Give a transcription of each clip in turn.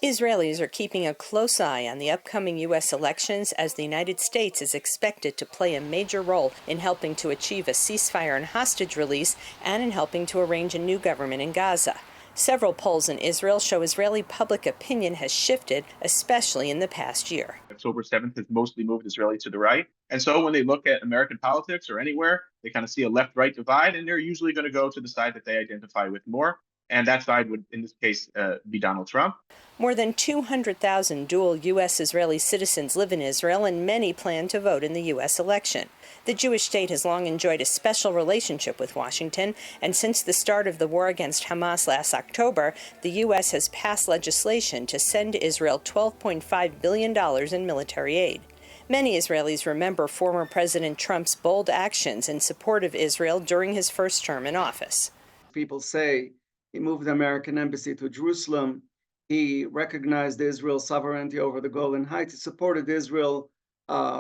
Israelis are keeping a close eye on the upcoming U.S. elections as the United States is expected to play a major role in helping to achieve a ceasefire and hostage release and in helping to arrange a new government in Gaza. Several polls in Israel show Israeli public opinion has shifted, especially in the past year. October 7th has mostly moved Israelis to the right. And so when they look at American politics or anywhere, they kind of see a left-right divide, and they're usually going to go to the side that they identify with more. And that side would, in this case, be Donald Trump. More than 200,000 dual U.S.-Israeli citizens live in Israel, and many plan to vote in the U.S. election. The Jewish state has long enjoyed a special relationship with Washington, and since the start of the war against Hamas last October, the U.S. has passed legislation to send Israel $12.5 billion in military aid. Many Israelis remember former President Trump's bold actions in support of Israel during his first term in office. People say he moved the American embassy to Jerusalem. He recognized Israel's sovereignty over the Golan Heights. He supported Israel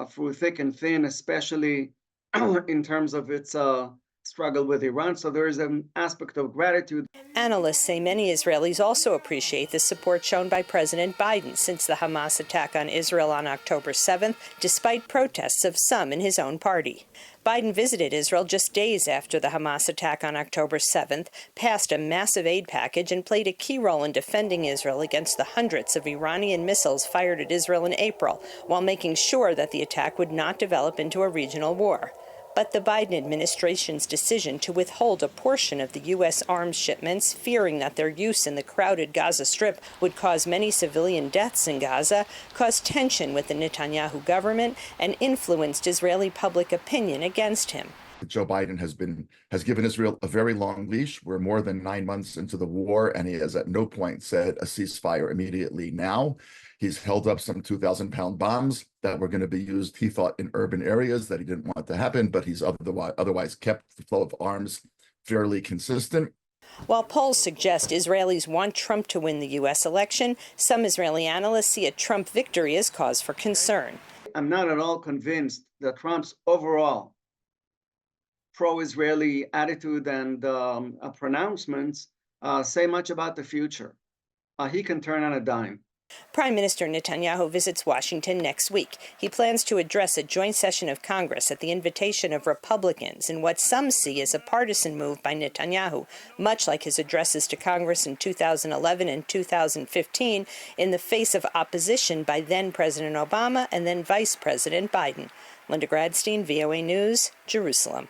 through thick and thin, especially in terms of its struggle with Iran. So there is an aspect of gratitude. Analysts say many Israelis also appreciate the support shown by President Biden since the Hamas attack on Israel on October 7th, despite protests of some in his own party. Biden visited Israel just days after the Hamas attack on October 7th, passed a massive aid package, and played a key role in defending Israel against the hundreds of Iranian missiles fired at Israel in April, while making sure that the attack would not develop into a regional war. But the Biden administration's decision to withhold a portion of the U.S. arms shipments, fearing that their use in the crowded Gaza Strip would cause many civilian deaths in Gaza, caused tension with the Netanyahu government and influenced Israeli public opinion against him. Joe Biden has given Israel a very long leash. We're more than 9 months into the war, and he has at no point said a ceasefire immediately now. He's held up some 2,000-pound bombs that were going to be used, he thought, in urban areas that he didn't want to happen, but he's otherwise kept the flow of arms fairly consistent. While polls suggest Israelis want Trump to win the U.S. election, some Israeli analysts see a Trump victory as cause for concern. I'm not at all convinced that Trump's overall pro-Israeli attitude and pronouncements say much about the future. He can turn on a dime. Prime Minister Netanyahu visits Washington next week. He plans to address a joint session of Congress at the invitation of Republicans in what some see as a partisan move by Netanyahu, much like his addresses to Congress in 2011 and 2015 in the face of opposition by then-President Obama and then Vice President Biden. Linda Gradstein, VOA News, Jerusalem.